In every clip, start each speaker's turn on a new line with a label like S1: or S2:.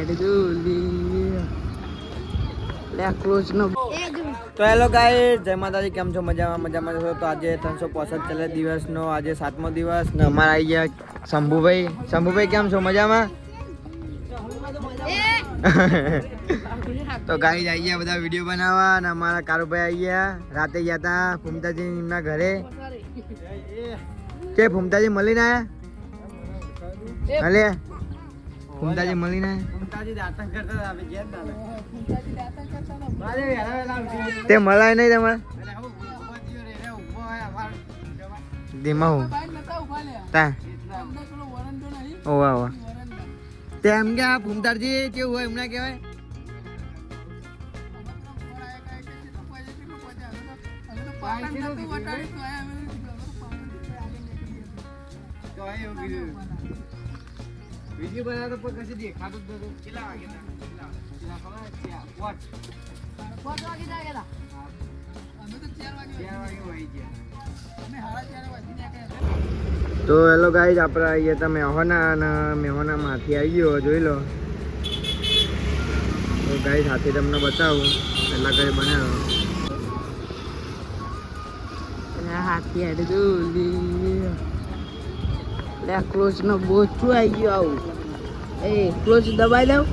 S1: તો hello guys, જય માતાજી. કેમ છો? મજામાં છો? તો આજે 365 દિવસનો આજે 7મો દિવસ ને અમારા આવી ગયા શંભુભાઈ કેમ છો? મજામાં? તો ગાઈસ આવી ગયા બધા વિડીયો બનાવવા અને અમારા કારુભાઈ આવી ગયા. રાતે ગયા હતા ફૂમતાજી એમના ઘરે. કે ફૂમતાજી મળીને આયા? અલે ફૂમતાજી મળીને તે મળાય નહીં તમારે ધીમા હું તા ઓવા તે એમ કે આ ફૂમતાજી કેવું હોય એમને કહેવાય વિડિયો બનાવતો પણ કશે દેખાતું જ નતું. કેટલા વાગે તો હેલો ગાઈઝ, આપણે આવીએ હતા મેહોના અને મેહોના માંથી આવી ગયો જોઈ લો. તો ગાઈઝ હાથી તમને બતાવું પહેલા કઈ બનાવો હાથી હેડ જો ક્લોચ નો બોચું આવી ગયો. આવું એ ક્લોચ દબાઈ દઉં.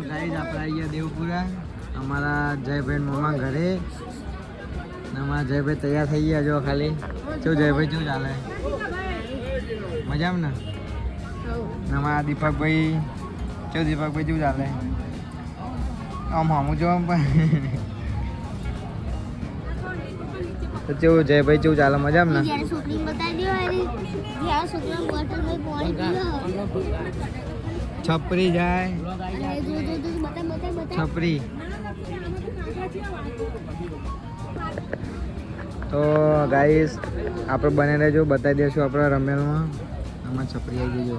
S1: ગાઈઝ આપણે આવી ગયા દેવપુરા અમારા જયભાઈ મામા ઘરે. અમારા જયભાઈ તૈયાર થઈ ગયા જો ખાલી. શું જયભાઈ શું ચાલે? મજામાં ને? અમારા દીપકભાઈ શું શું ચાલે? આમ હમું જો તો કેવું જયભાઈ શું ચાલે? મજામાં ને? છપરી જાય છપરી. તો ગાઈસ આપણે બને રહેજો, બતાવી દઈશું આપણે રમેલમાં. આમાં છપરી આવી ગઈ જો.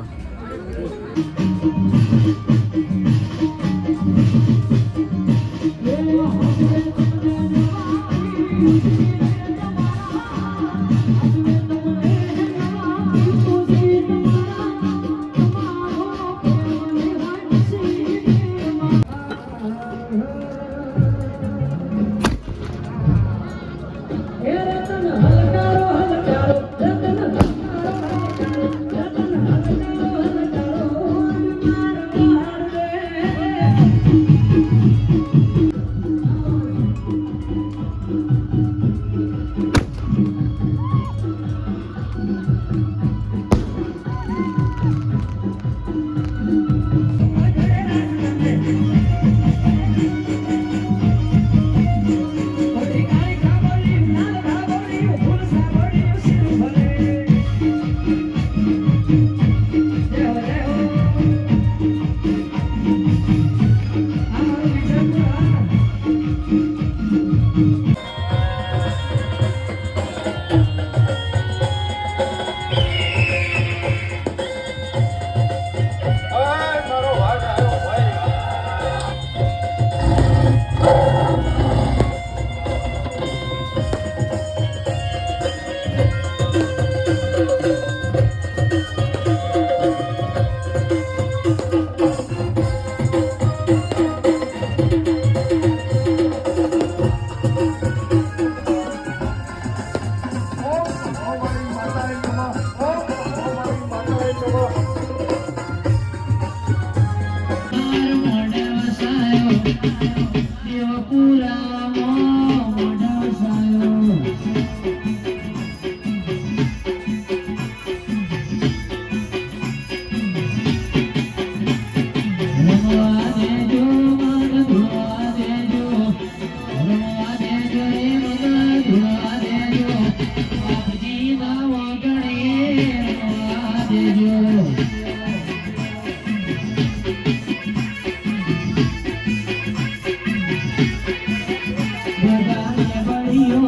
S1: Bye.